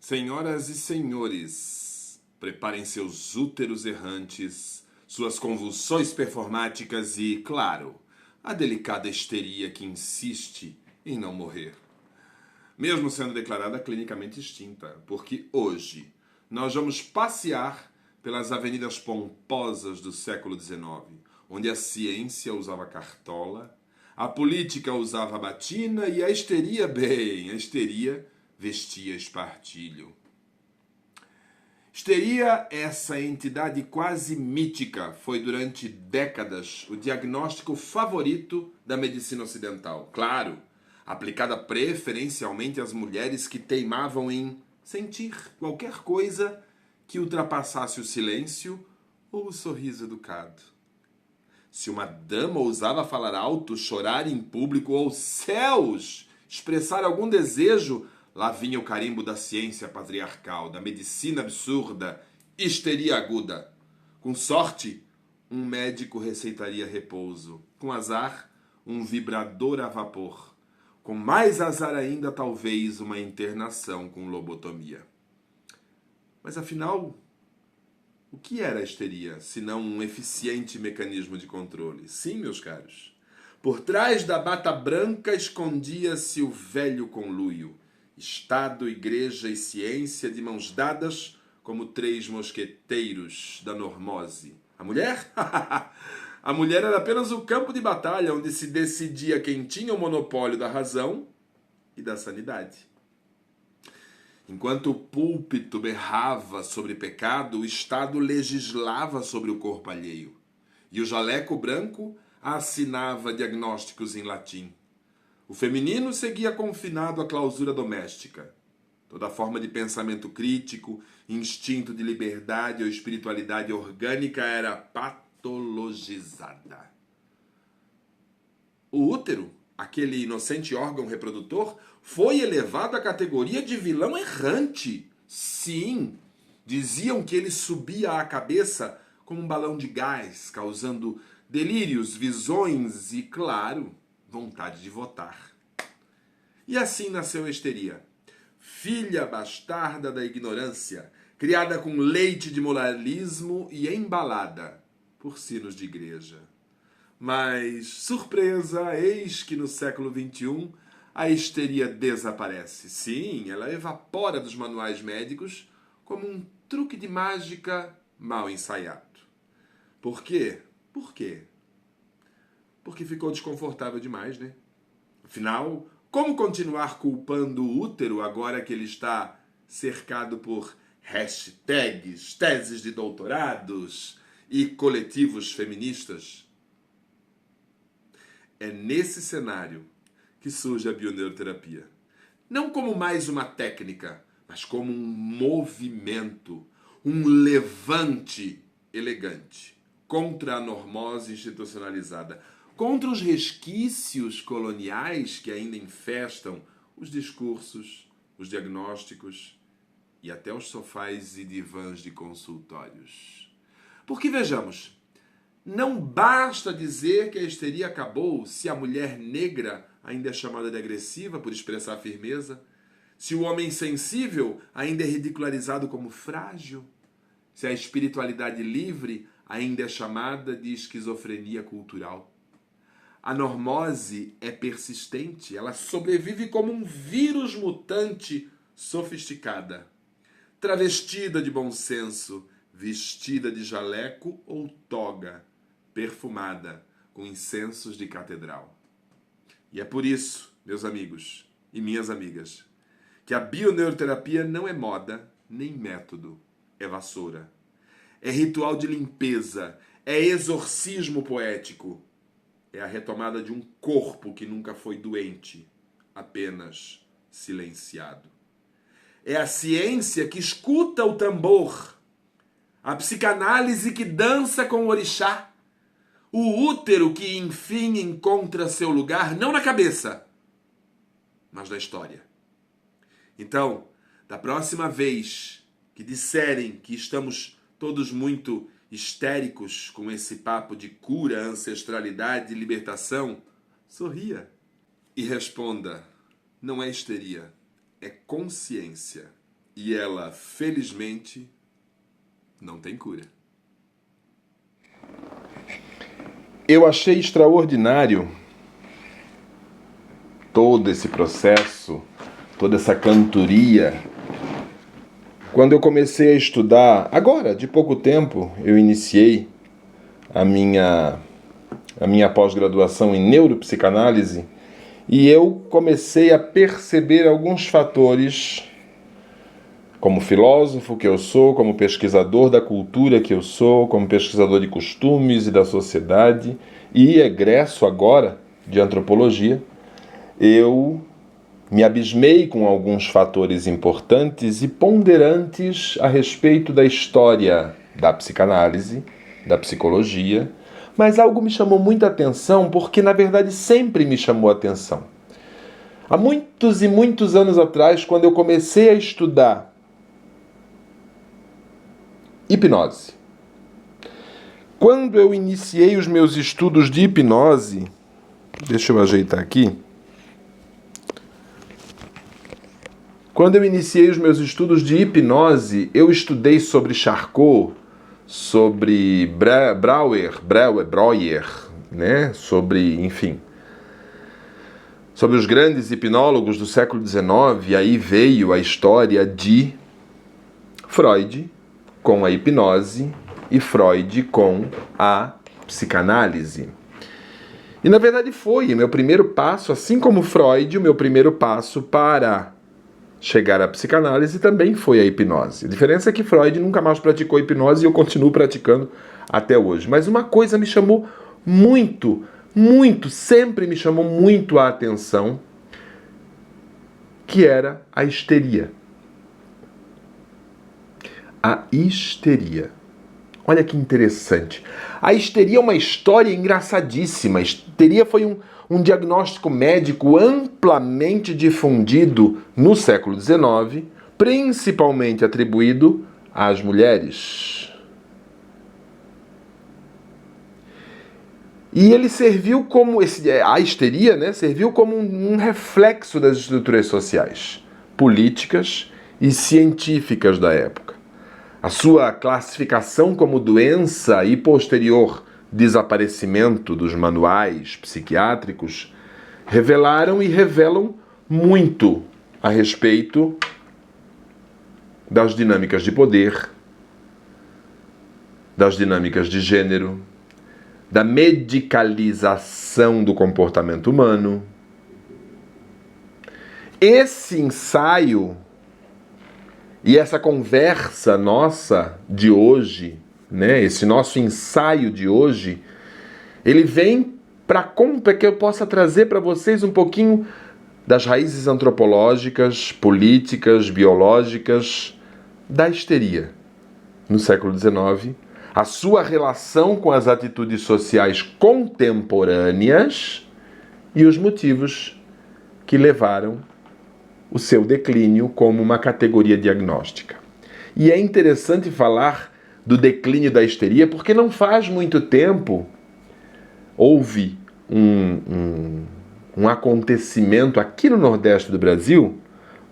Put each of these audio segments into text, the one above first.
Senhoras e senhores, preparem seus úteros errantes, suas convulsões performáticas e, claro, a delicada histeria que insiste em não morrer, mesmo sendo declarada clinicamente extinta, porque hoje nós vamos passear pelas avenidas pomposas do século XIX, onde a ciência usava cartola, a política usava batina e a histeria, bem, a histeria vestia espartilho. Histeria, essa entidade quase mítica, foi durante décadas o diagnóstico favorito da medicina ocidental. Claro, aplicada preferencialmente às mulheres que teimavam em sentir qualquer coisa que ultrapassasse o silêncio ou o sorriso educado. Se uma dama ousava falar alto, chorar em público ou, céus, expressar algum desejo, lá vinha o carimbo da ciência patriarcal, da medicina absurda, histeria aguda. Com sorte, um médico receitaria repouso. Com azar, um vibrador a vapor. Com mais azar ainda, talvez, uma internação com lobotomia. Mas afinal, o que era a histeria, senão um eficiente mecanismo de controle? Sim, meus caros. Por trás da bata branca escondia-se o velho conluio. Estado, igreja e ciência de mãos dadas como três mosqueteiros da normose. A mulher? A mulher era apenas o campo de batalha onde se decidia quem tinha o monopólio da razão e da sanidade. Enquanto o púlpito berrava sobre pecado, o Estado legislava sobre o corpo alheio. E o jaleco branco assinava diagnósticos em latim. O feminino seguia confinado à clausura doméstica. Toda forma de pensamento crítico, instinto de liberdade ou espiritualidade orgânica era patologizada. O útero, aquele inocente órgão reprodutor, foi elevado à categoria de vilão errante. Sim, diziam que ele subia à cabeça como um balão de gás, causando delírios, visões e, claro, vontade de votar. E assim nasceu a histeria. Filha bastarda da ignorância, criada com leite de moralismo e embalada por sinos de igreja. Mas, surpresa, eis que no século XXI a histeria desaparece. Sim, ela evapora dos manuais médicos como um truque de mágica mal ensaiado. Por quê? Por quê? Porque ficou desconfortável demais, né? Afinal, como continuar culpando o útero agora que ele está cercado por hashtags, teses de doutorados e coletivos feministas? É nesse cenário que surge a bioneuroterapia. Não como mais uma técnica, mas como um movimento, um levante elegante contra a normose institucionalizada, contra os resquícios coloniais que ainda infestam os discursos, os diagnósticos e até os sofás e divãs de consultórios. Porque vejamos, não basta dizer que a histeria acabou se a mulher negra ainda é chamada de agressiva por expressar firmeza, se o homem sensível ainda é ridicularizado como frágil, se a espiritualidade livre ainda é chamada de esquizofrenia cultural. A normose é persistente, ela sobrevive como um vírus mutante sofisticada, travestida de bom senso, vestida de jaleco ou toga, perfumada com incensos de catedral. E é por isso, meus amigos e minhas amigas, que a bioneuroterapia não é moda nem método, é vassoura. É ritual de limpeza, é exorcismo poético, é a retomada de um corpo que nunca foi doente, apenas silenciado. É a ciência que escuta o tambor, a psicanálise que dança com o orixá, o útero que, enfim, encontra seu lugar, não na cabeça, mas na história. Então, da próxima vez que disserem que estamos todos muito histéricos com esse papo de cura, ancestralidade e libertação, sorria e responda: não é histeria, é consciência. E ela, felizmente, não tem cura. Eu achei extraordinário todo esse processo, toda essa cantoria. Quando eu comecei a estudar, agora, de pouco tempo, eu iniciei a minha pós-graduação em neuropsicanálise e eu comecei a perceber alguns fatores, como filósofo que eu sou, como pesquisador da cultura que eu sou, como pesquisador de costumes e da sociedade e egresso agora de antropologia, eu me abismei com alguns fatores importantes e ponderantes a respeito da história da psicanálise, da psicologia, mas algo me chamou muita atenção porque, na verdade, sempre me chamou a atenção. Há muitos e muitos anos atrás, quando eu comecei a estudar hipnose, quando eu iniciei os meus estudos de hipnose, deixa eu ajeitar aqui. Quando eu iniciei os meus estudos de hipnose, eu estudei sobre Charcot, sobre Breuer, né? Enfim, sobre os grandes hipnólogos do século XIX, e aí veio a história de Freud com a hipnose e Freud com a psicanálise. E na verdade foi o meu primeiro passo, assim como Freud, o meu primeiro passo para chegar à psicanálise também foi a hipnose. A diferença é que Freud nunca mais praticou hipnose e eu continuo praticando até hoje. Mas uma coisa me chamou muito, sempre me chamou muito a atenção, que era a histeria. A histeria. Olha que interessante. A histeria é uma história engraçadíssima. A histeria foi um diagnóstico médico amplamente difundido no século XIX, principalmente atribuído às mulheres. E ele serviu como, a histeria, né, serviu como um reflexo das estruturas sociais, políticas e científicas da época. A sua classificação como doença e posterior desaparecimento dos manuais psiquiátricos revelaram e revelam muito a respeito das dinâmicas de poder, das dinâmicas de gênero, da medicalização do comportamento humano. Esse ensaio e essa conversa nossa de hoje, né, esse nosso ensaio de hoje, ele vem para que eu possa trazer para vocês um pouquinho das raízes antropológicas, políticas, biológicas da histeria no século XIX, a sua relação com as atitudes sociais contemporâneas e os motivos que levaram o seu declínio como uma categoria diagnóstica. E é interessante falar do declínio da histeria porque não faz muito tempo houve um acontecimento aqui no Nordeste do Brasil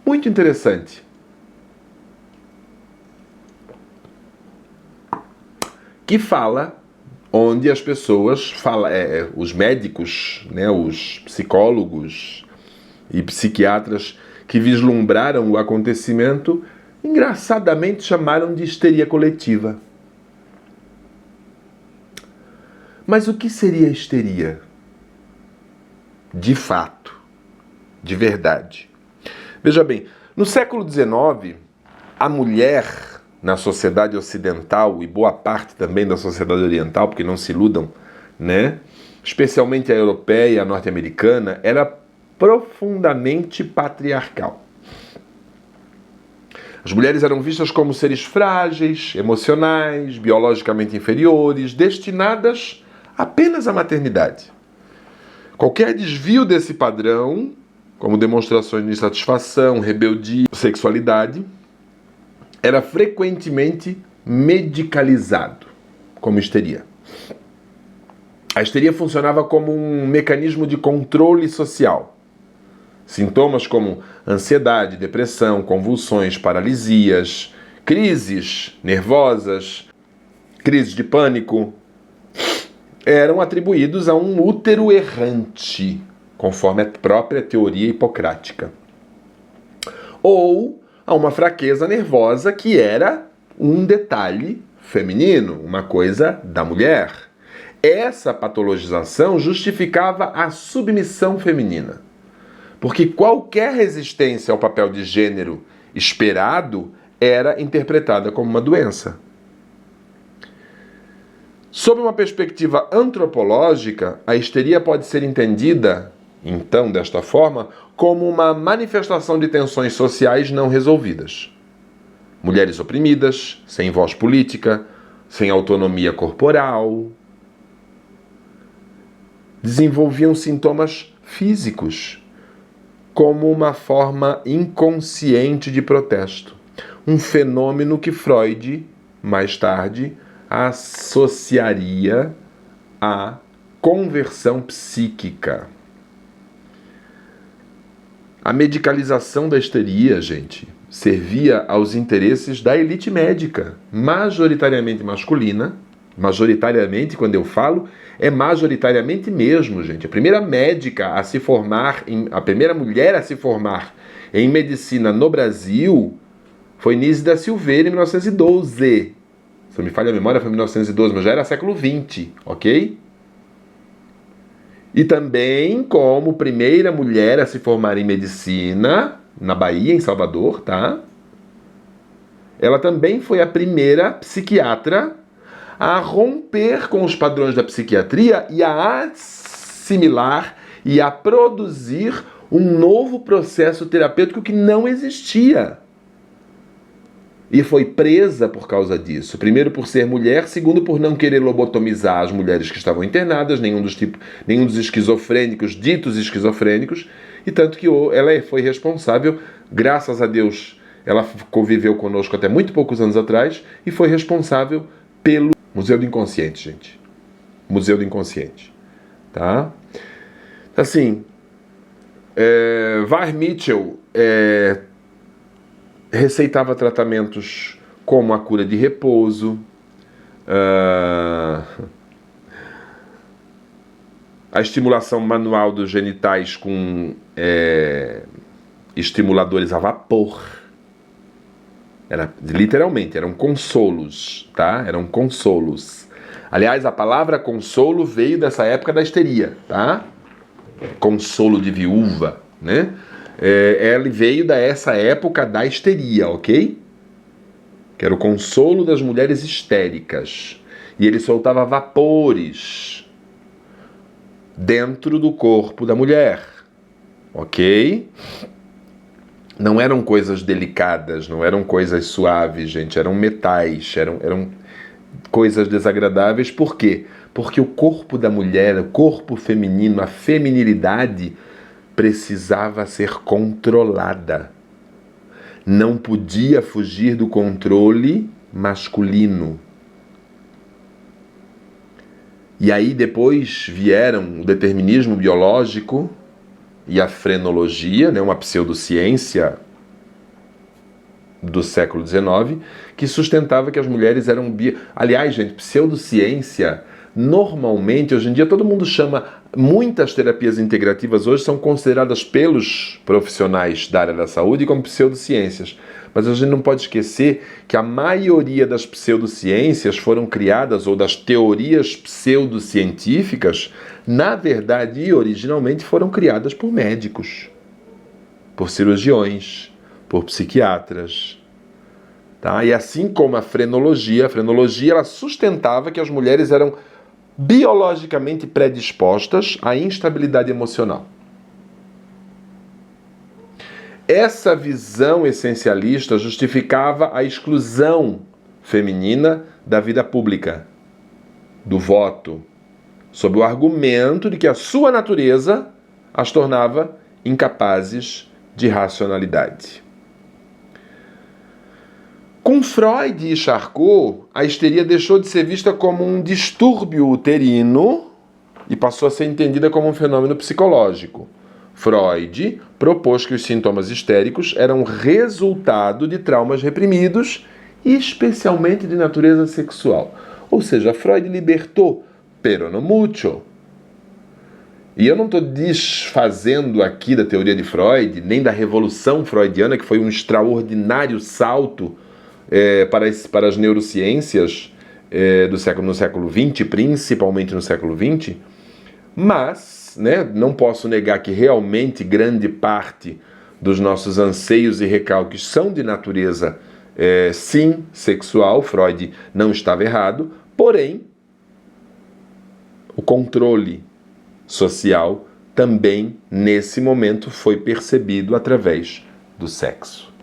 muito interessante. Que fala onde as pessoas os médicos, né, os psicólogos e psiquiatras que vislumbraram o acontecimento, engraçadamente chamaram de histeria coletiva. Mas o que seria histeria? De fato, de verdade. Veja bem, no século XIX, a mulher na sociedade ocidental e boa parte também da sociedade oriental, porque não se iludam, né? Especialmente a europeia e a norte-americana, era profundamente patriarcal. As mulheres eram vistas como seres frágeis, emocionais, biologicamente inferiores, destinadas apenas à maternidade. Qualquer desvio desse padrão, como demonstrações de insatisfação, rebeldia, sexualidade, era frequentemente medicalizado como histeria. A histeria funcionava como um mecanismo de controle social. Sintomas como ansiedade, depressão, convulsões, paralisias, crises nervosas, crises de pânico, eram atribuídos a um útero errante, conforme a própria teoria hipocrática. Ou a uma fraqueza nervosa que era um detalhe feminino, uma coisa da mulher. Essa patologização justificava a submissão feminina, porque qualquer resistência ao papel de gênero esperado era interpretada como uma doença. Sob uma perspectiva antropológica, a histeria pode ser entendida, então, desta forma, como uma manifestação de tensões sociais não resolvidas. Mulheres oprimidas, sem voz política, sem autonomia corporal, desenvolviam sintomas físicos, como uma forma inconsciente de protesto. Um fenômeno que Freud, mais tarde, associaria à conversão psíquica. A medicalização da histeria, gente, servia aos interesses da elite médica, majoritariamente masculina. Majoritariamente, quando eu falo, é majoritariamente mesmo, gente. A primeira médica a se formar, a primeira mulher a se formar em medicina no Brasil foi Nise da Silveira, em 1912. Se não me falha a memória, foi em 1912, mas já era século XX, ok? E também como primeira mulher a se formar em medicina, na Bahia, em Salvador, tá? Ela também foi a primeira psiquiatra a romper com os padrões da psiquiatria e a assimilar e a produzir um novo processo terapêutico que não existia. E foi presa por causa disso. Primeiro por ser mulher, segundo por não querer lobotomizar as mulheres que estavam internadas, nenhum dos esquizofrênicos, ditos esquizofrênicos, e tanto que ela foi responsável, graças a Deus, ela conviveu conosco até muito poucos anos atrás, e foi responsável pelo Museu do Inconsciente, gente. Museu do Inconsciente. Tá? Assim, Var Mitchell receitava tratamentos como a cura de repouso, a estimulação manual dos genitais com estimuladores a vapor. Literalmente, eram consolos, tá? Eram consolos. Aliás, a palavra consolo veio dessa época da histeria, tá? Consolo de viúva, né? Ele veio dessa época da histeria, ok? Que era o consolo das mulheres histéricas. E ele soltava vapores dentro do corpo da mulher, ok? Não eram coisas delicadas, não eram coisas suaves, gente. Eram metais, eram coisas desagradáveis. Por quê? Porque o corpo da mulher, o corpo feminino, a feminilidade precisava ser controlada. Não podia fugir do controle masculino. E aí depois vieram o determinismo biológico e a frenologia, né, uma pseudociência do século XIX, que sustentava que as mulheres eram... Aliás, gente, pseudociência, normalmente, hoje em dia, todo mundo chama... Muitas terapias integrativas hoje são consideradas pelos profissionais da área da saúde como pseudociências. Mas a gente não pode esquecer que a maioria das pseudociências foram criadas, ou das teorias pseudocientíficas, na verdade e originalmente foram criadas por médicos, por cirurgiões, por psiquiatras. Tá? E assim como a frenologia ela sustentava que as mulheres eram biologicamente predispostas à instabilidade emocional. Essa visão essencialista justificava a exclusão feminina da vida pública, do voto, sob o argumento de que a sua natureza as tornava incapazes de racionalidade. Com Freud e Charcot, a histeria deixou de ser vista como um distúrbio uterino e passou a ser entendida como um fenômeno psicológico. Freud propôs que os sintomas histéricos eram resultado de traumas reprimidos, especialmente de natureza sexual. Ou seja, Freud libertou, pero no mucho. E eu não estou desfazendo aqui da teoria de Freud, nem da revolução freudiana, que foi um extraordinário salto para as neurociências no século XX, principalmente no século XX, mas não posso negar que realmente grande parte dos nossos anseios e recalques são de natureza, sim, sexual. Freud não estava errado, porém, o controle social também, nesse momento, foi percebido através do sexo.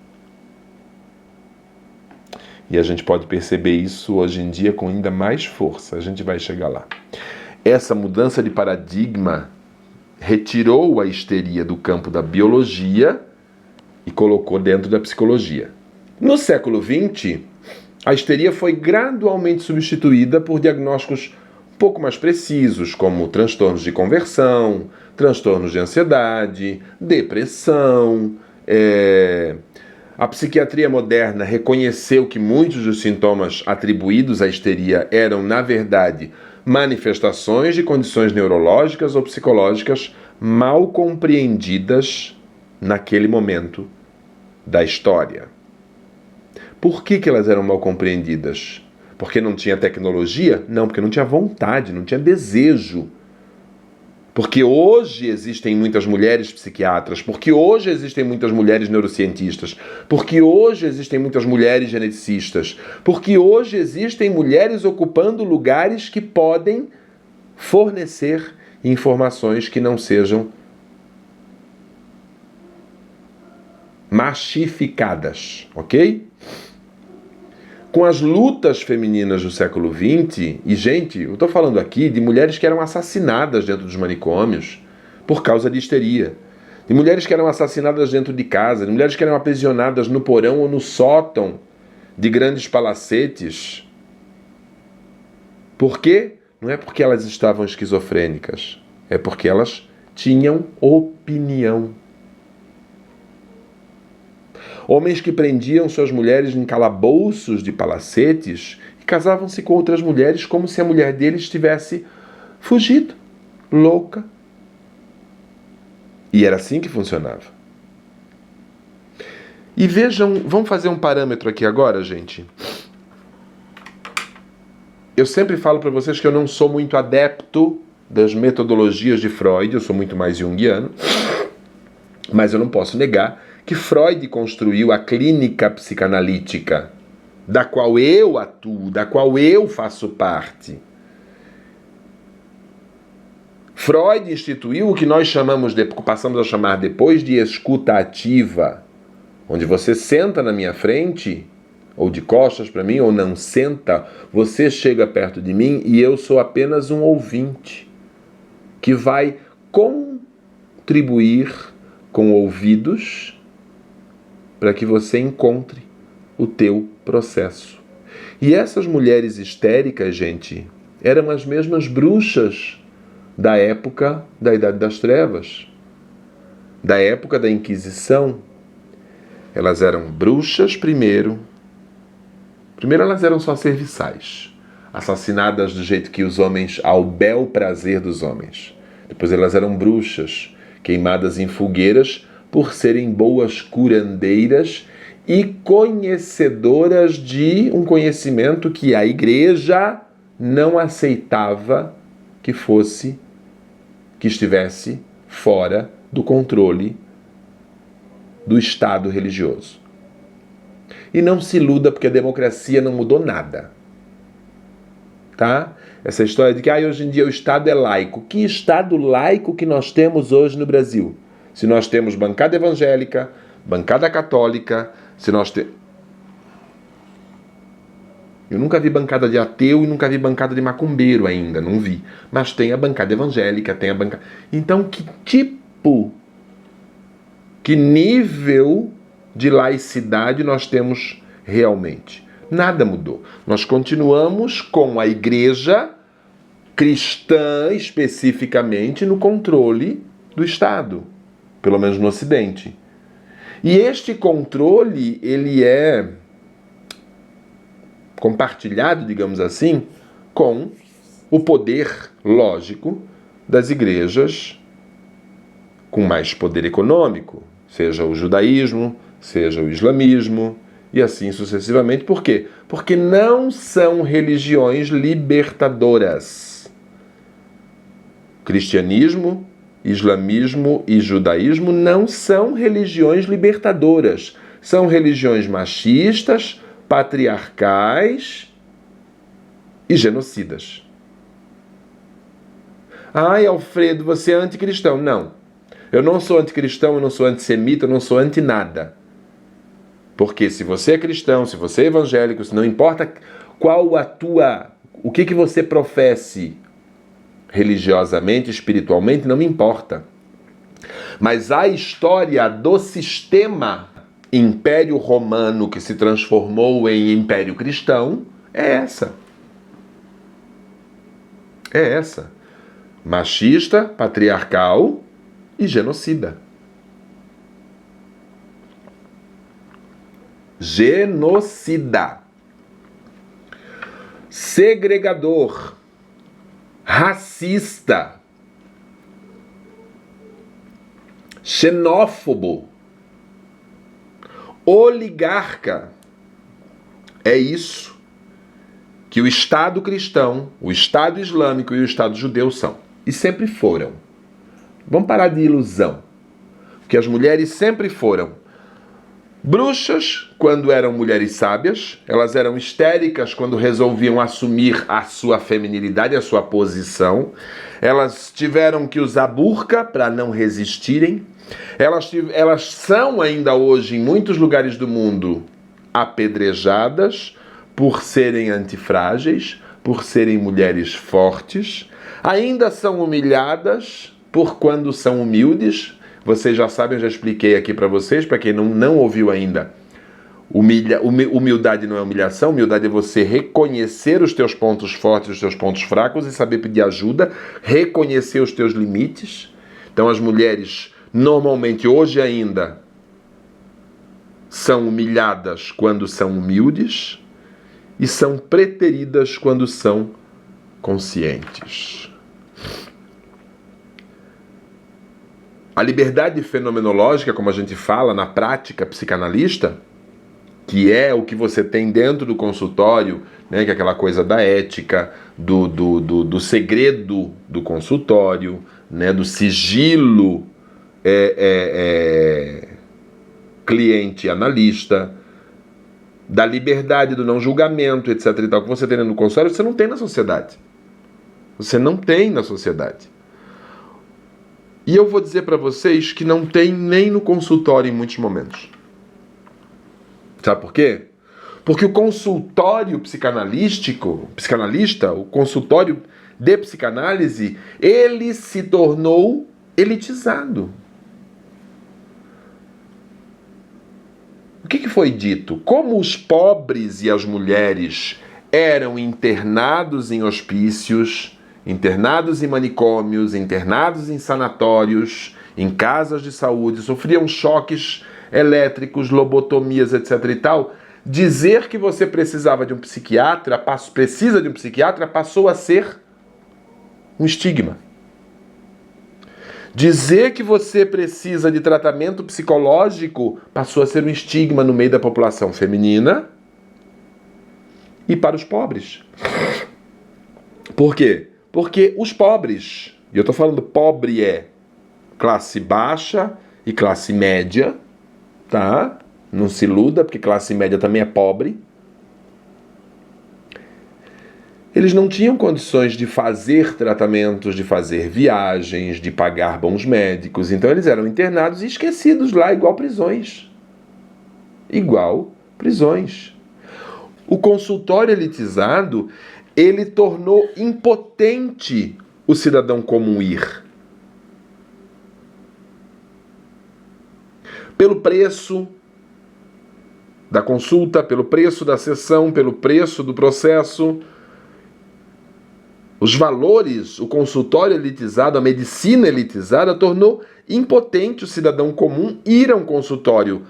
E a gente pode perceber isso hoje em dia com ainda mais força. A gente vai chegar lá. Essa mudança de paradigma retirou a histeria do campo da biologia e colocou dentro da psicologia. No século XX, a histeria foi gradualmente substituída por diagnósticos um pouco mais precisos, como transtornos de conversão, transtornos de ansiedade, depressão. A psiquiatria moderna reconheceu que muitos dos sintomas atribuídos à histeria eram, na verdade, manifestações de condições neurológicas ou psicológicas mal compreendidas naquele momento da história. Por que elas eram mal compreendidas? Porque não tinha tecnologia? Não, porque não tinha vontade, não tinha desejo. Porque hoje existem muitas mulheres psiquiatras, porque hoje existem muitas mulheres neurocientistas, porque hoje existem muitas mulheres geneticistas, porque hoje existem mulheres ocupando lugares que podem fornecer informações que não sejam machificadas, ok? Com as lutas femininas do século XX, e gente, eu estou falando aqui de mulheres que eram assassinadas dentro dos manicômios por causa de histeria, de mulheres que eram assassinadas dentro de casa, de mulheres que eram aprisionadas no porão ou no sótão de grandes palacetes. Por quê? Não é porque elas estavam esquizofrênicas, é porque elas tinham opinião. Homens que prendiam suas mulheres em calabouços de palacetes e casavam-se com outras mulheres como se a mulher deles tivesse fugido, louca. E era assim que funcionava. E vejam, vamos fazer um parâmetro aqui agora, gente. Eu sempre falo para vocês que eu não sou muito adepto das metodologias de Freud, eu sou muito mais junguiano, mas eu não posso negar que Freud construiu a clínica psicanalítica, da qual eu atuo, da qual eu faço parte. Freud instituiu o que nós passamos a chamar depois de escuta ativa, onde você senta na minha frente, ou de costas para mim, ou não senta, você chega perto de mim e eu sou apenas um ouvinte, que vai contribuir com ouvidos para que você encontre o teu processo. E essas mulheres histéricas, gente, eram as mesmas bruxas da época da Idade das Trevas, da época da Inquisição. Elas eram bruxas primeiro. Primeiro elas eram só serviçais, assassinadas do jeito que os homens, ao bel prazer dos homens. Depois elas eram bruxas, queimadas em fogueiras, por serem boas curandeiras e conhecedoras de um conhecimento que a igreja não aceitava que estivesse fora do controle do Estado religioso. E não se iluda, porque a democracia não mudou nada. Tá? Essa história de que hoje em dia o Estado é laico. Que Estado laico que nós temos hoje no Brasil? Se nós temos bancada evangélica, bancada católica, se nós temos... Eu nunca vi bancada de ateu e nunca vi bancada de macumbeiro ainda, não vi. Mas tem a bancada evangélica, tem a bancada... Então, que nível de laicidade nós temos realmente? Nada mudou. Nós continuamos com a igreja cristã, especificamente, no controle do Estado. pelo menos no Ocidente. E este controle, ele é compartilhado, digamos assim, com o poder, lógico, das igrejas com mais poder econômico, seja o judaísmo, seja o islamismo, e assim sucessivamente. Por quê? Porque não são religiões libertadoras. Cristianismo, islamismo e judaísmo não são religiões libertadoras. São religiões machistas, patriarcais e genocidas. Ai, Alfredo, você é anticristão. Não. Eu não sou anticristão, eu não sou antissemita, eu não sou anti-nada. Porque se você é cristão, se você é evangélico, se não importa qual o que você professe religiosamente, espiritualmente, não me importa. Mas a história do sistema Império Romano que se transformou em Império Cristão é essa. É essa. Machista, patriarcal e genocida. Genocida. Segregador. Racista. Xenófobo. Oligarca. É isso que o Estado cristão, o Estado islâmico e o Estado judeu são. E sempre foram. Vamos parar de ilusão. Porque as mulheres sempre foram bruxas quando eram mulheres sábias, elas eram histéricas quando resolviam assumir a sua feminilidade, a sua posição. Elas tiveram que usar burca para não resistirem. Elas são ainda hoje, em muitos lugares do mundo, apedrejadas por serem antifrágeis, por serem mulheres fortes. Ainda são humilhadas por quando são humildes. Vocês já sabem, eu já expliquei aqui para vocês, para quem não ouviu ainda. Humildade não é humilhação, humildade é você reconhecer os teus pontos fortes, os teus pontos fracos e saber pedir ajuda, reconhecer os teus limites. Então as mulheres, normalmente, hoje ainda, são humilhadas quando são humildes e são preteridas quando são conscientes. A liberdade fenomenológica, como a gente fala na prática psicanalista, que é o que você tem dentro do consultório, né, que é aquela coisa da ética, do segredo do consultório, né, do sigilo cliente-analista, da liberdade do não julgamento, etc. e tal, que você tem no consultório, você não tem na sociedade. Você não tem na sociedade. E eu vou dizer para vocês que não tem nem no consultório em muitos momentos. Sabe por quê? Porque o consultório psicanalista, o consultório de psicanálise, ele se tornou elitizado. O que foi dito? Como os pobres e as mulheres eram internados em hospícios, internados em manicômios, internados em sanatórios, em casas de saúde, sofriam choques elétricos, lobotomias, etc. e tal, dizer que você precisa de um psiquiatra passou a ser um estigma. Dizer que você precisa de tratamento psicológico passou a ser um estigma no meio da população feminina e para os pobres. Por quê? Porque os pobres, e eu estou falando pobre é classe baixa e classe média, tá? Não se iluda, porque classe média também é pobre. Eles não tinham condições de fazer tratamentos, de fazer viagens, de pagar bons médicos. Então eles eram internados e esquecidos lá, igual prisões. Igual prisões. O consultório elitizado, ele tornou impotente o cidadão comum ir. Pelo preço da consulta, pelo preço da sessão, pelo preço do processo. Os valores, o consultório elitizado, a medicina elitizada tornou impotente o cidadão comum ir a um consultório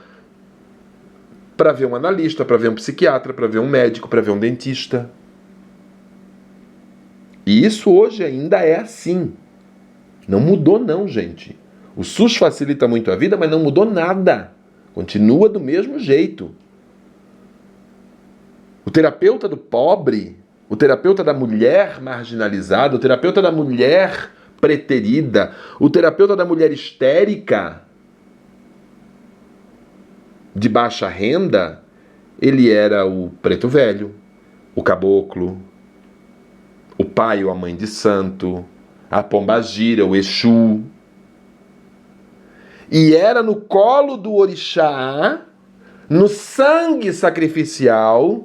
para ver um analista, para ver um psiquiatra, para ver um médico, para ver um dentista. E isso hoje ainda é assim. Não mudou não, gente. O SUS facilita muito a vida, mas não mudou nada. Continua do mesmo jeito. O terapeuta do pobre, o terapeuta da mulher marginalizada, o terapeuta da mulher preterida, o terapeuta da mulher histérica de baixa renda, ele era o preto velho, o caboclo, o pai ou a mãe de santo, a pombagira, o Exu. E era no colo do orixá, no sangue sacrificial,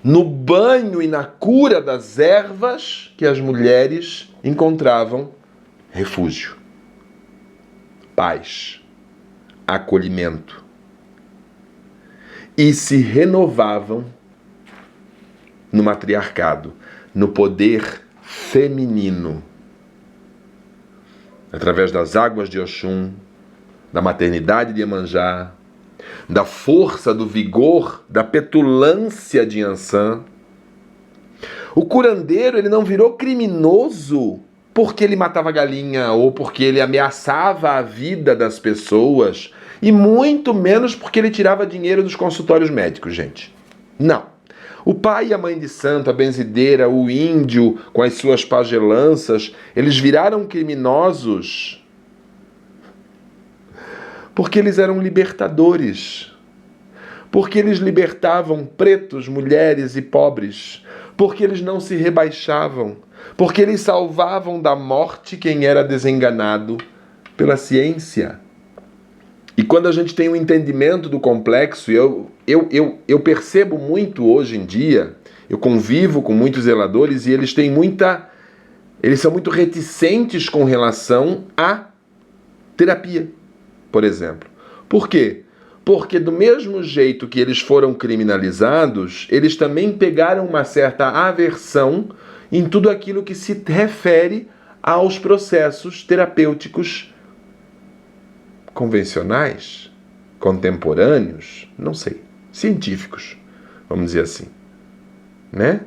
no banho e na cura das ervas, que as mulheres encontravam refúgio, paz, acolhimento. E se renovavam no matriarcado, no poder feminino, através das águas de Oxum, da maternidade de Iemanjá, da força, do vigor, da petulância de Iansã. O curandeiro, ele não virou criminoso porque ele matava galinha ou porque ele ameaçava a vida das pessoas, e muito menos porque ele tirava dinheiro dos consultórios médicos, gente. Não. O pai e a mãe de santo, a benzideira, o índio com as suas pagelanças, eles viraram criminosos porque eles eram libertadores, porque eles libertavam pretos, mulheres e pobres, porque eles não se rebaixavam, porque eles salvavam da morte quem era desenganado pela ciência. E quando a gente tem um entendimento do complexo, eu percebo muito hoje em dia, eu convivo com muitos zeladores e eles são muito reticentes com relação à terapia, por exemplo. Por quê? Porque do mesmo jeito que eles foram criminalizados, eles também pegaram uma certa aversão em tudo aquilo que se refere aos processos terapêuticos convencionais, contemporâneos, não sei, científicos, vamos dizer assim, né?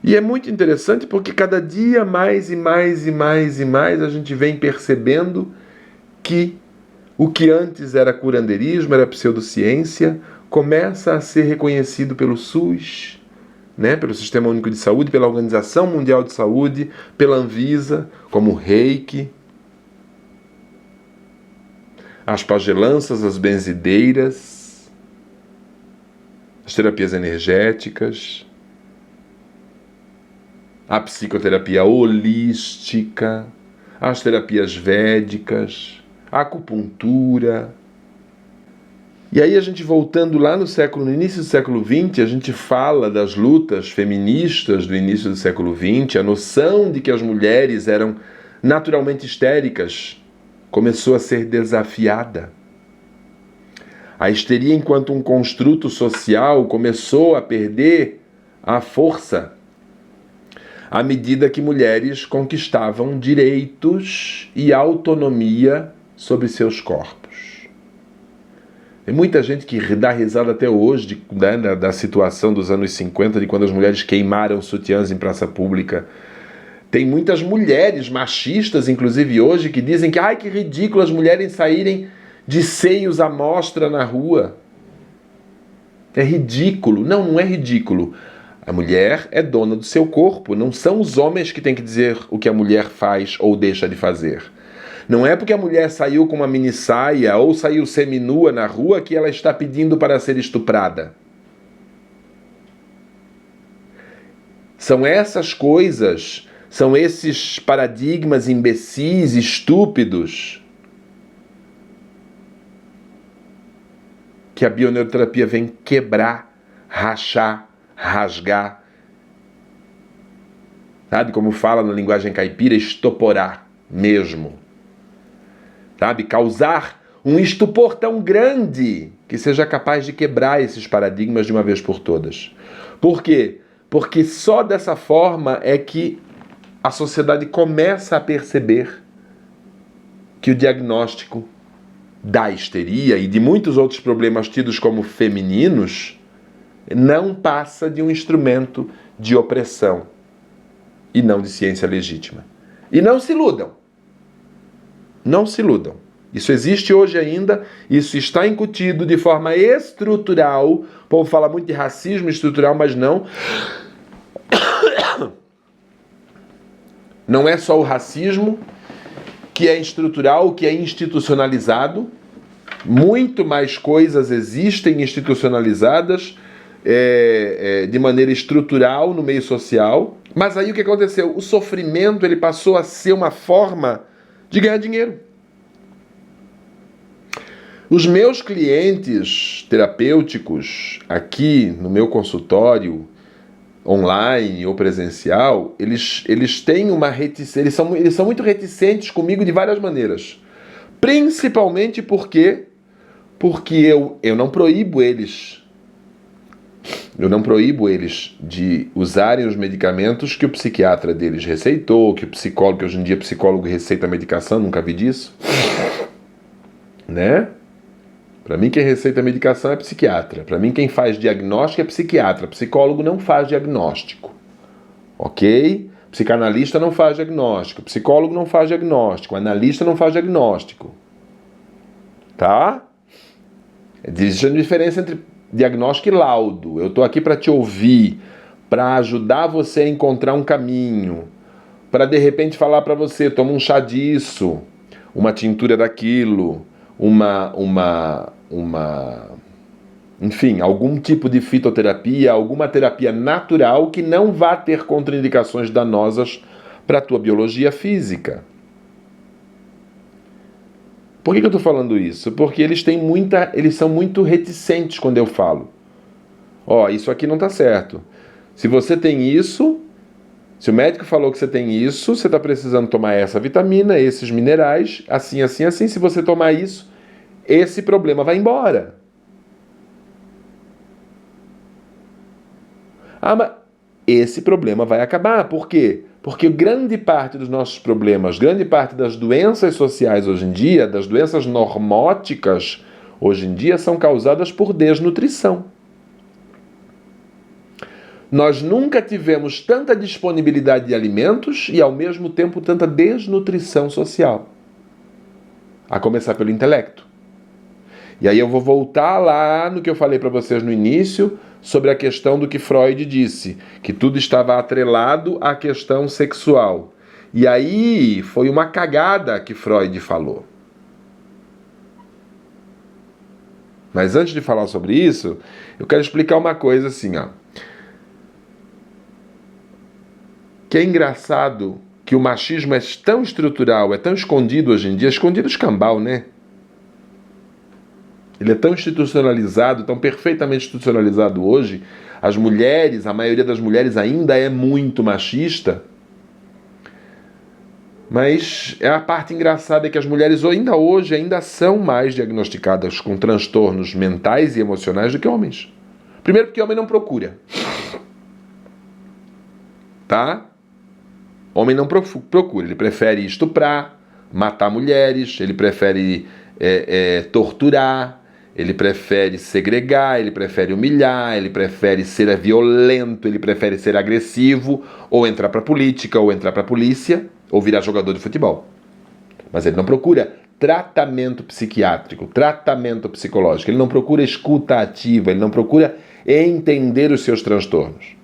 E é muito interessante porque cada dia mais e mais e mais e mais a gente vem percebendo que o que antes era curandeirismo, era pseudociência, começa a ser reconhecido pelo SUS, né, pelo Sistema Único de Saúde, pela Organização Mundial de Saúde, pela Anvisa, como reiki, as pagelanças, as benzideiras, as terapias energéticas, a psicoterapia holística, as terapias védicas, a acupuntura. E aí a gente voltando lá no início do século XX, a gente fala das lutas feministas do início do século XX, a noção de que as mulheres eram naturalmente histéricas começou a ser desafiada. A histeria, enquanto um construto social, começou a perder a força à medida que mulheres conquistavam direitos e autonomia sobre seus corpos. Tem muita gente que dá risada até hoje da situação dos anos 50, de quando as mulheres queimaram sutiãs em praça pública. Tem muitas mulheres machistas, inclusive hoje, que dizem que ai, que ridículo as mulheres saírem de seios à mostra na rua. É ridículo. Não, não é ridículo. A mulher é dona do seu corpo. Não são os homens que têm que dizer o que a mulher faz ou deixa de fazer. Não é porque a mulher saiu com uma minissaia ou saiu seminua na rua que ela está pedindo para ser estuprada. São essas coisas, são esses paradigmas imbecis, estúpidos, que a bioneuroterapia vem quebrar, rachar, rasgar. Sabe como fala na linguagem caipira? Estoporar mesmo. Sabe? Causar um estupor tão grande que seja capaz de quebrar esses paradigmas de uma vez por todas. Por quê? Porque só dessa forma é que a sociedade começa a perceber que o diagnóstico da histeria e de muitos outros problemas tidos como femininos não passa de um instrumento de opressão e não de ciência legítima. E não se iludam. Não se iludam. Isso existe hoje ainda, isso está incutido de forma estrutural. O povo fala muito de racismo estrutural, mas não. Não é só o racismo que é estrutural, que é institucionalizado. Muito mais coisas existem institucionalizadas de maneira estrutural no meio social. Mas aí o que aconteceu? O sofrimento ele passou a ser uma forma de ganhar dinheiro. Os meus clientes terapêuticos aqui no meu consultório, online ou presencial, eles têm uma reticência, eles são muito reticentes comigo de várias maneiras. Principalmente porque eu não proíbo eles. Eu não proíbo eles de usarem os medicamentos que o psiquiatra deles receitou, que o psicólogo, que hoje em dia psicólogo receita medicação, nunca vi disso. Né? Para mim quem receita medicação é psiquiatra. Para mim quem faz diagnóstico é psiquiatra. Psicólogo não faz diagnóstico. Ok? Psicanalista não faz diagnóstico. Psicólogo não faz diagnóstico. Analista não faz diagnóstico. Tá? Existe uma diferença entre diagnóstico e laudo. Eu estou aqui para te ouvir, para ajudar você a encontrar um caminho, para de repente falar para você, toma um chá disso, uma tintura daquilo, enfim, algum tipo de fitoterapia, alguma terapia natural que não vá ter contraindicações danosas para a tua biologia física. Por que eu estou falando isso? Porque eles são muito reticentes quando eu falo. Isso aqui não está certo. Se você tem isso, se o médico falou que você tem isso, você está precisando tomar essa vitamina, esses minerais, assim, assim, assim. Se você tomar isso, esse problema vai embora. Mas esse problema vai acabar. Por quê? Porque grande parte dos nossos problemas, grande parte das doenças sociais hoje em dia, das doenças normóticas hoje em dia, são causadas por desnutrição. Nós nunca tivemos tanta disponibilidade de alimentos e, ao mesmo tempo, tanta desnutrição social. A começar pelo intelecto. E aí eu vou voltar lá no que eu falei para vocês no início, sobre a questão do que Freud disse, que tudo estava atrelado à questão sexual. E aí foi uma cagada que Freud falou. Mas antes de falar sobre isso, eu quero explicar uma coisa assim, que é engraçado que o machismo é tão estrutural, é tão escondido hoje em dia, escondido escambau, né? Ele é tão institucionalizado, tão perfeitamente institucionalizado hoje. As mulheres, a maioria das mulheres ainda é muito machista. Mas a parte engraçada é que as mulheres ainda hoje são mais diagnosticadas com transtornos mentais e emocionais do que homens. Primeiro porque homem não procura. Tá? Homem não procura. Ele prefere estuprar, matar mulheres, ele prefere torturar, ele prefere segregar, ele prefere humilhar, ele prefere ser violento, ele prefere ser agressivo, ou entrar para a política, ou entrar para a polícia, ou virar jogador de futebol. Mas ele não procura tratamento psiquiátrico, tratamento psicológico, ele não procura escuta ativa, ele não procura entender os seus transtornos.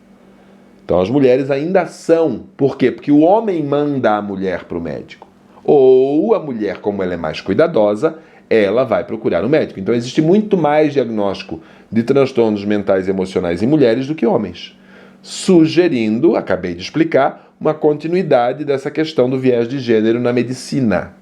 Então as mulheres ainda são. Por quê? Porque o homem manda a mulher para o médico. Ou a mulher, como ela é mais cuidadosa, ela vai procurar um médico. Então existe muito mais diagnóstico de transtornos mentais e emocionais em mulheres do que homens. Sugerindo, acabei de explicar, uma continuidade dessa questão do viés de gênero na medicina.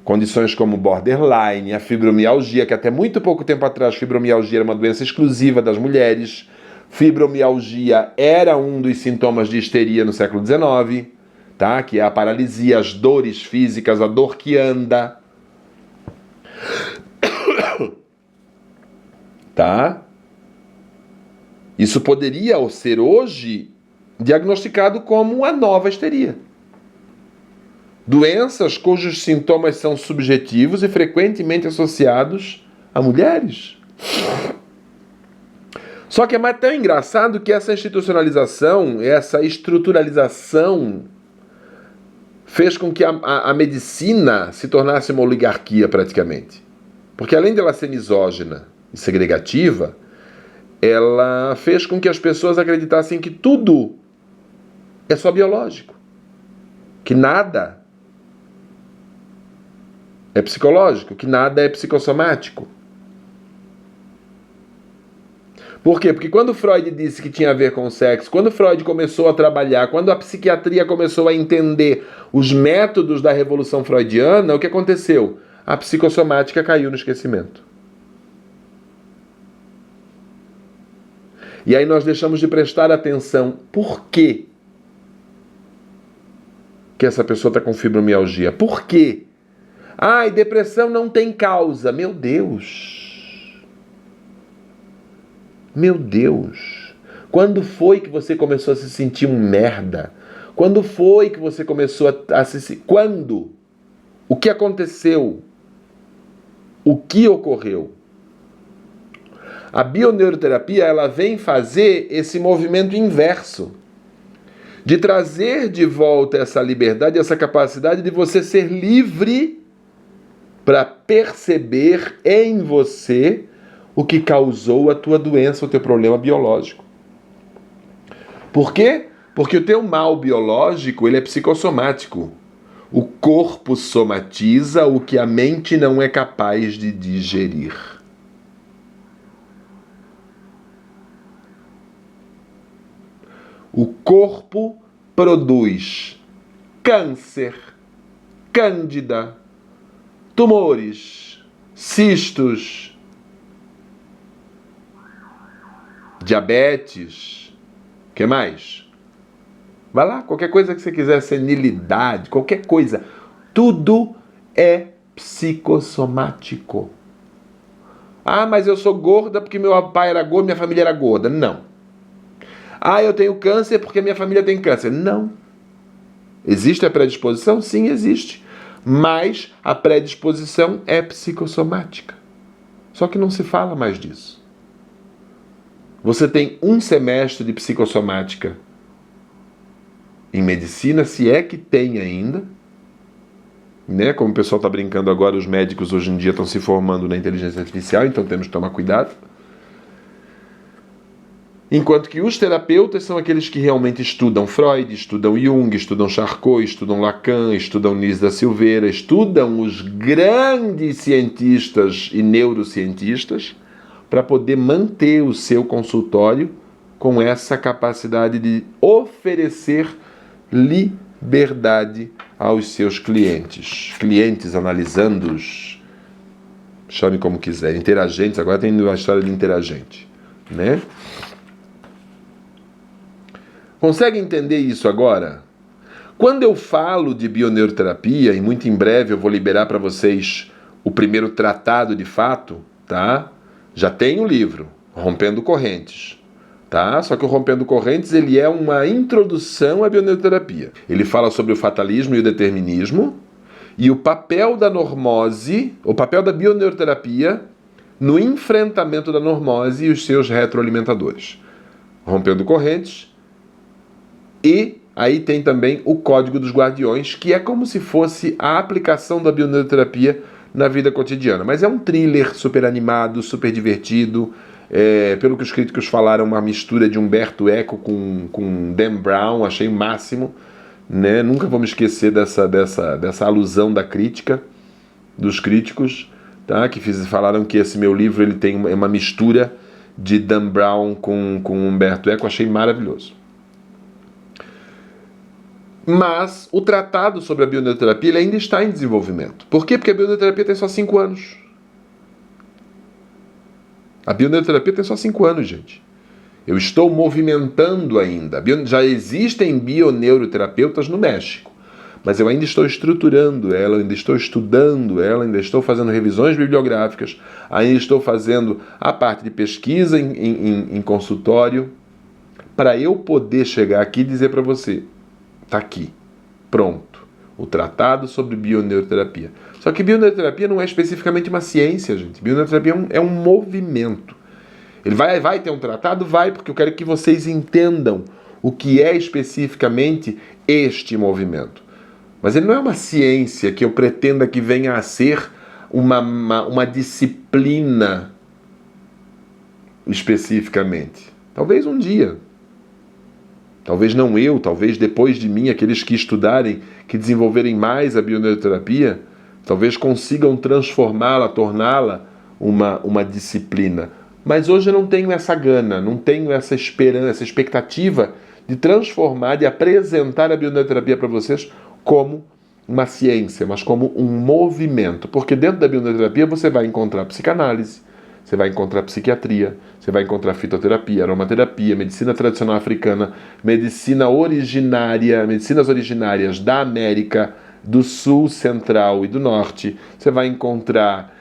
Condições como borderline, a fibromialgia, que até muito pouco tempo atrás fibromialgia era uma doença exclusiva das mulheres. Fibromialgia era um dos sintomas de histeria no século XIX. Tá? Que é a paralisia, as dores físicas, a dor que anda. Tá? Isso poderia ser hoje diagnosticado como a nova histeria. Doenças cujos sintomas são subjetivos e frequentemente associados a mulheres. Só que é tão engraçado que essa institucionalização, essa estruturalização fez com que a medicina se tornasse uma oligarquia praticamente. Porque além de ela ser misógina e segregativa, ela fez com que as pessoas acreditassem que tudo é só biológico. Que nada é psicológico, que nada é psicossomático. Por quê? Porque quando Freud disse que tinha a ver com o sexo, quando Freud começou a trabalhar, quando a psiquiatria começou a entender os métodos da revolução freudiana, o que aconteceu? A psicossomática caiu no esquecimento. E aí nós deixamos de prestar atenção. Por quê que essa pessoa está com fibromialgia? Por quê? Ai, depressão não tem causa. Meu Deus! Meu Deus! Quando foi que você começou a se sentir um merda? Quando foi que você começou a se... Quando? O que aconteceu? O que ocorreu? A bioneuroterapia, ela vem fazer esse movimento inverso. De trazer de volta essa liberdade, essa capacidade de você ser livre para perceber em você o que causou a tua doença, o teu problema biológico. Por quê? Porque o teu mal biológico, ele é psicossomático. O corpo somatiza o que a mente não é capaz de digerir. O corpo produz câncer, cândida, tumores, cistos, diabetes, o que mais? Vai lá, qualquer coisa que você quiser, senilidade, qualquer coisa. Tudo é psicossomático. Ah, mas eu sou gorda porque meu pai era gordo, minha família era gorda. Não. Ah, eu tenho câncer porque minha família tem câncer. Não. Existe a predisposição? Sim, existe. Mas a predisposição é psicossomática. Só que não se fala mais disso. Você tem um semestre de psicossomática em medicina, se é que tem ainda, né? Como o pessoal está brincando agora, os médicos hoje em dia estão se formando na inteligência artificial, então temos que tomar cuidado. Enquanto que os terapeutas são aqueles que realmente estudam Freud, estudam Jung, estudam Charcot, estudam Lacan, estudam Nis da Silveira, estudam os grandes cientistas e neurocientistas para poder manter o seu consultório com essa capacidade de oferecer liberdade aos seus clientes. Clientes, analisando-os, chame como quiser, interagentes, agora tem uma história de interagente, né? Consegue entender isso agora? Quando eu falo de bioneuroterapia, e muito em breve eu vou liberar para vocês o primeiro tratado de fato, tá? Já tem o livro, Rompendo Correntes, tá? Só que o Rompendo Correntes, ele é uma introdução à bioneuroterapia. Ele fala sobre o fatalismo e o determinismo e o papel da normose, o papel da bioneuroterapia no enfrentamento da normose e os seus retroalimentadores. Rompendo Correntes. E aí tem também o Código dos Guardiões, que é como se fosse a aplicação da bioneuroterapia na vida cotidiana. Mas é um thriller super animado, super divertido. Pelo que os críticos falaram, uma mistura de Humberto Eco com Dan Brown, achei o máximo. Né? Nunca vou me esquecer dessa alusão da crítica, dos críticos, tá? Que falaram que esse meu livro ele tem uma mistura de Dan Brown com Humberto Eco, achei maravilhoso. Mas o tratado sobre a bioneuroterapia ele ainda está em desenvolvimento. Por quê? Porque a bioneuroterapia tem só 5 anos. A bioneuroterapia tem só 5 anos, gente. Eu estou movimentando ainda. Já existem bioneuroterapeutas no México. mas eu ainda estou estruturando ela, ainda estou estudando ela, ainda estou fazendo revisões bibliográficas, ainda estou fazendo a parte de pesquisa em consultório, para eu poder chegar aqui e dizer para você, está aqui, pronto, o Tratado sobre Bioneuroterapia. Só que bioneuroterapia não é especificamente uma ciência, gente. Bioneuroterapia é um movimento. Ele vai ter um tratado? Vai, porque eu quero que vocês entendam o que é especificamente este movimento. Mas ele não é uma ciência que eu pretenda que venha a ser uma disciplina especificamente. Talvez um dia. Talvez não eu, talvez depois de mim, aqueles que estudarem, que desenvolverem mais a bioneuroterapia, talvez consigam transformá-la, torná-la uma disciplina. Mas hoje eu não tenho essa gana, não tenho essa esperança, essa expectativa de transformar, de apresentar a bioneuroterapia para vocês como uma ciência, mas como um movimento. Porque dentro da bioneuroterapia você vai encontrar psicanálise, você vai encontrar psiquiatria, você vai encontrar fitoterapia, aromaterapia, medicina tradicional africana, medicinas originárias da América do Sul, Central e do Norte. Você vai encontrar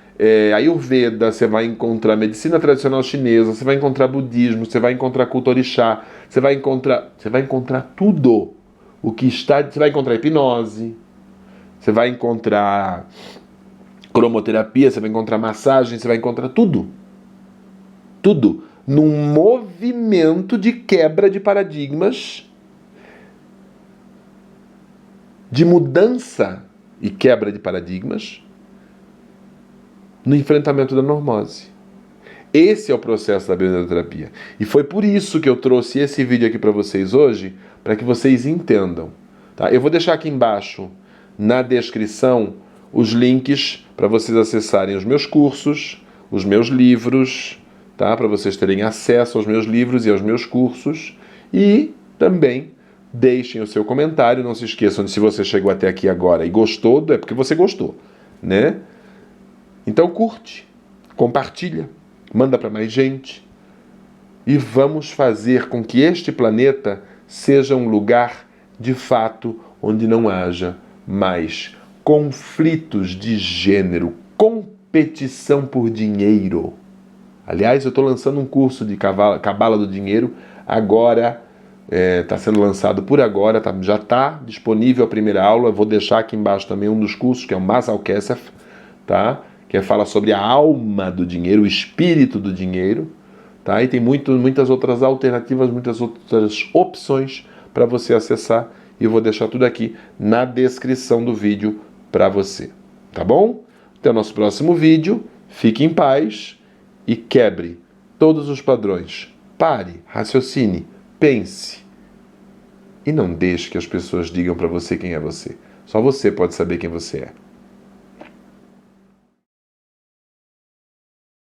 Ayurveda, você vai encontrar medicina tradicional chinesa, você vai encontrar budismo, você vai encontrar culto orixá, você vai encontrar tudo o que está, você vai encontrar hipnose, você vai encontrar cromoterapia, você vai encontrar massagem, você vai encontrar tudo. Tudo num movimento de quebra de paradigmas, de mudança e quebra de paradigmas no enfrentamento da normose. Esse é o processo da bioneuroterapia. E foi por isso que eu trouxe esse vídeo aqui para vocês hoje, para que vocês entendam. Tá? Eu vou deixar aqui embaixo, na descrição, os links para vocês acessarem os meus cursos, os meus livros, tá? Para vocês terem acesso aos meus livros e aos meus cursos. E também deixem o seu comentário. Não se esqueçam de, se você chegou até aqui agora e gostou, é porque você gostou, né? Então curte, compartilha, manda para mais gente e vamos fazer com que este planeta seja um lugar, de fato, onde não haja mais conflitos de gênero, competição por dinheiro. Aliás, eu estou lançando um curso de Cabala do Dinheiro, agora está sendo lançado por agora, já está disponível a primeira aula. Eu vou deixar aqui embaixo também um dos cursos, que é o Masal Kesef, tá? Que fala sobre a alma do dinheiro, o espírito do dinheiro, tá? E tem muitas outras alternativas, muitas outras opções para você acessar, e eu vou deixar tudo aqui na descrição do vídeo para você, tá bom? Até o nosso próximo vídeo, fique em paz e quebre todos os padrões. Pare, raciocine, pense e não deixe que as pessoas digam para você quem é você. Só você pode saber quem você é.